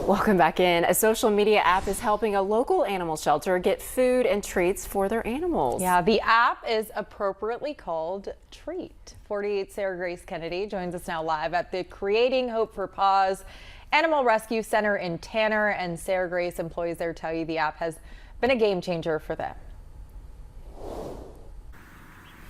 Welcome back in. A social media app is helping a local animal shelter get food and treats for their animals. Yeah, the app is appropriately called Treat. 48 Sarah Grace Kennedy joins us now live at the Creating Hope for Paws Animal Rescue Center in Tanner. And Sarah Grace, employees there tell you the app has been a game changer for them.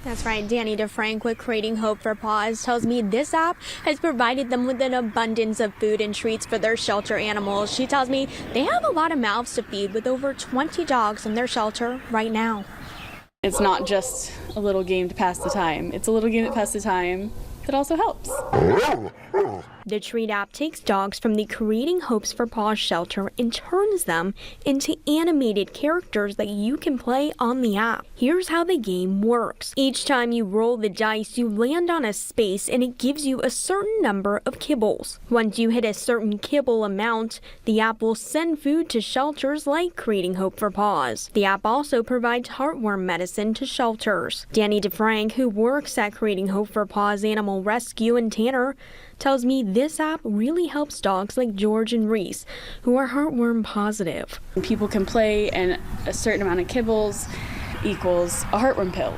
That's right. Danny DeFrank with Creating Hope for Paws tells me this app has provided them with an abundance of food and treats for their shelter animals. She tells me they have a lot of mouths to feed with over 20 dogs in their shelter right now. It's not just a little game to pass the time. It's a little game that passes the time that also helps. The Treat app takes dogs from the Creating Hopes for Paws shelter and turns them into animated characters that you can play on the app. Here's how the game works. Each time you roll the dice, you land on a space and it gives you a certain number of kibbles. Once you hit a certain kibble amount, the app will send food to shelters like Creating Hope for Paws. The app also provides heartworm medicine to shelters. Danny DeFrank, who works at Creating Hope for Paws Animal Rescue in Tanner, tells me this app really helps dogs like George and Reese, who are heartworm positive. People can play, and a certain amount of kibbles equals a heartworm pill.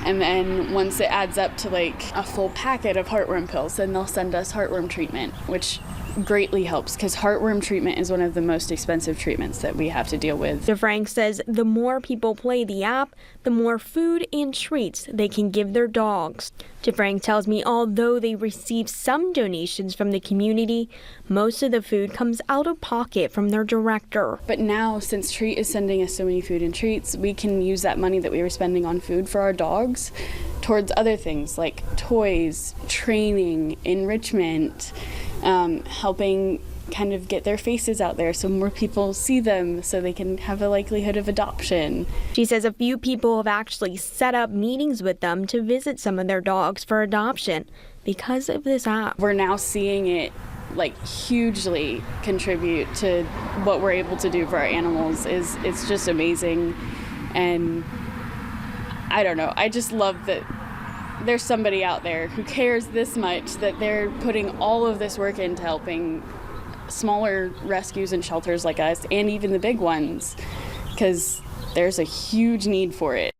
And then once it adds up to like a full packet of heartworm pills, then they'll send us heartworm treatment, which greatly helps because heartworm treatment is one of the most expensive treatments that we have to deal with. DeFrank says the more people play the app, the more food and treats they can give their dogs. DeFrank tells me although they receive some donations from the community, most of the food comes out of pocket from their director. But now, since Treat is sending us so many food and treats, we can use that money that we were spending on food for our dogs towards other things like toys, training, enrichment, helping kind of get their faces out there so more people see them so they can have a likelihood of adoption. She says a few people have actually set up meetings with them to visit some of their dogs for adoption because of this app. We're now seeing it like hugely contribute to what we're able to do for our animals. It's just amazing. And I don't know, I just love that there's somebody out there who cares this much that they're putting all of this work into helping smaller rescues and shelters like us, and even the big ones, because there's a huge need for it.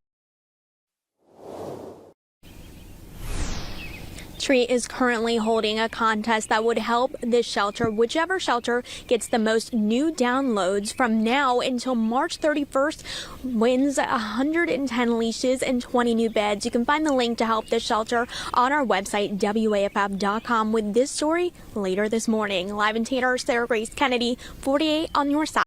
Treat is currently holding a contest that would help this shelter. Whichever shelter gets the most new downloads from now until March 31st wins 110 leashes and 20 new beds. You can find the link to help this shelter on our website, WAFF.com, with this story later this morning. Live in Tanner, Sarah Grace Kennedy, 48 on your side.